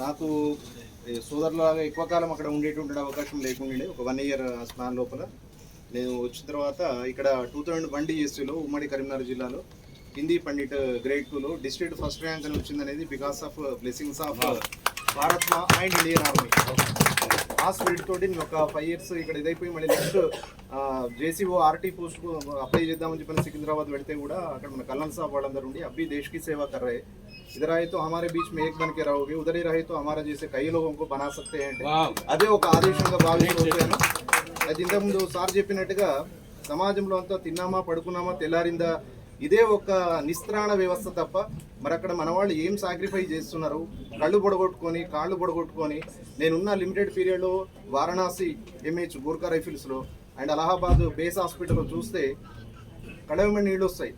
నాకు సోదరులాగా ఎక్కువ కాలం అక్కడ ఉండేటువంటి అవకాశం లేకుండా ఒక 1 ఇయర్ స్పాన్ లోపల నేను వచ్చిన తర్వాత ఇక్కడ 2001 DSCలో ఉమ్మడి కరీంనగర్ జిల్లాలో హిందీ పండిట్ గ్రేడ్ 2లో డిస్ట్రిక్ట్ ఫస్ట్ ర్యాంక్ అని వచ్చింది అనేది because of blessings of Bharat మా అండ్ ఇండియన్ ఆర్మీ. ఆ స్పిరిట్ తోటి నేను ఒక 5 ఇయర్స్ ఇక్కడ ఇదైపోయి మళ్ళీ next JCO RT post apply చేద్దామని చెప్పిన సికింద్రాబాద్ వెళితే కూడా అక్కడ మన కల్నల్ సాబ్ వాళ్ళందరూ ఉండి అబ్బి దేశ్ की सेवा कर रहे इधर आए तो हमारे बीच में एक बन के रहोगे, उधर ही रहे तो हमारा जैसे कई लोगों को बना सकते हैं అంటే అదే ఒక ఆదేశంగా భావిస్తున్నాను. అది ఇంతకుముందు సార్ చెప్పినట్టుగా సమాజంలో అంతా తిన్నామా పడుకున్నామా తెల్లారిందా ఇదే ఒక నిస్త్రాణ వ్యవస్థ తప్ప మరి అక్కడ మన వాళ్ళు ఏం సాక్రిఫైస్ చేస్తున్నారు, కళ్ళు పొడగొట్టుకొని కాళ్ళు పొడగొట్టుకొని. నేనున్న లిమిటెడ్ పీరియడ్లో వారణాసి MH గూర్ఖా రైఫిల్స్లో అండ్ అలహాబాద్ బేస్ హాస్పిటల్లో చూస్తే కడవమైన నీళ్ళు వస్తాయి,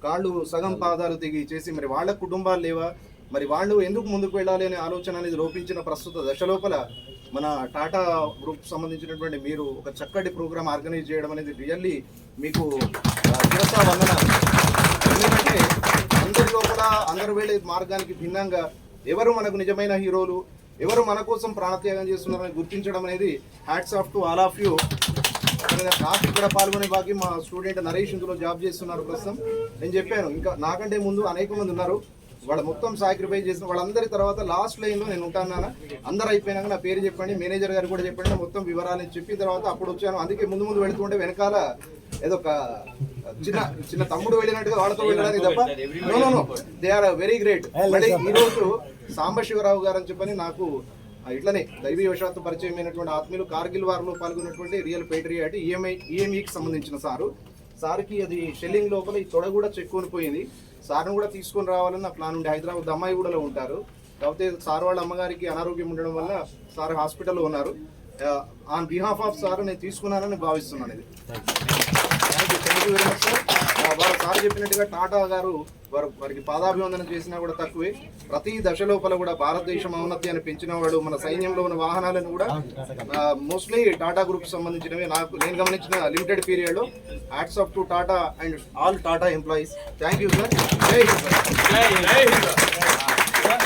కాళ్ళు సగం పాదాలు దిగి చేసి మరి వాళ్ళ కుటుంబాలు లేవా, మరి వాళ్ళు ఎందుకు ముందుకు వెళ్ళాలి అనే ఆలోచన అనేది లోపించిన ప్రస్తుత దశ లోపల మన టాటా గ్రూప్ సంబంధించినటువంటి మీరు ఒక చక్కటి ప్రోగ్రామ్ ఆర్గనైజ్ చేయడం అనేది రియల్లీ మీకు శిరసా వందనాలు. ఎందుకంటే అందరి లోపల అందరు వెళ్ళే మార్గానికి భిన్నంగా ఎవరు మనకు నిజమైన హీరోలు, ఎవరు మన కోసం ప్రాణత్యాగం చేస్తున్నారని గుర్తించడం అనేది hats off to all of you. నాకు ఇక్కడ పాల్గొనే భాగ్యం మా స్టూడెంట్ నరేష్ ఇందులో జాబ్ చేస్తున్నారు ప్రస్తుతం. నేను చెప్పాను ఇంకా నాకంటే ముందు అనేక మంది ఉన్నారు, వాళ్ళ మొత్తం సాక్రిఫైస్ చేసిన వాళ్ళందరి తర్వాత లాస్ట్ లైన్లో నేను ఉంటాను. అందరూ అయిపోయినాక నా పేరు చెప్పండి, మేనేజర్ గారు కూడా చెప్పండి, మొత్తం వివరాలు చెప్పిన తర్వాత అప్పుడు వచ్చాను. అందుకే ముందు వెళుతుంటే వెనకాల ఏదో ఒక చిన్న తమ్ముడు వెళ్ళినట్టుగా వాళ్ళతో వెళ్ళడానికి తప్ప no they are very great. మళ్ళీ ఈరోజు సాంబశివరావు గారు అని చెప్పని నాకు ఇట్లనే దైవీవశాత్తు పరిచయమైనటువంటి ఆత్మీయులు కార్గిల్ వార్లో పాల్గొన్నటువంటి రియల్ పేట్రియాట్ EMEకి సంబంధించిన సార్కి అది షెల్లింగ్ లోపల ఈ తొడ కూడా చెక్కుని పోయింది. సార్ను కూడా తీసుకొని రావాలని నా ప్లాన్ ఉండే. హైదరాబాద్ అమ్మాయిగూడలో ఉంటారు, కాకపోతే సార్ వాళ్ళ అమ్మగారికి అనారోగ్యం ఉండడం వల్ల సార్ హాస్పిటల్లో ఉన్నారు. ఆన్ బిహాఫ్ ఆఫ్ సార్ నేను తీసుకున్నానని భావిస్తున్నాను. ఇది thank you very much sir. వారు సార్ చెప్పినట్టుగా టాటా గారు వారికి పాదాభివందనం చేసినా కూడా తక్కువే. ప్రతి దశ లోపల కూడా భారతదేశం ఔన్నత్యాన్ని పెంచిన వాడు. మన సైన్యంలో ఉన్న వాహనాలను కూడా మోస్ట్లీ టాటా గ్రూప్ సంబంధించినవి. నేను గమనించిన లిమిటెడ్ పీరియడ్లో hats off to Tata and all Tata employees. Thank you sir. జై హింద్ సార్.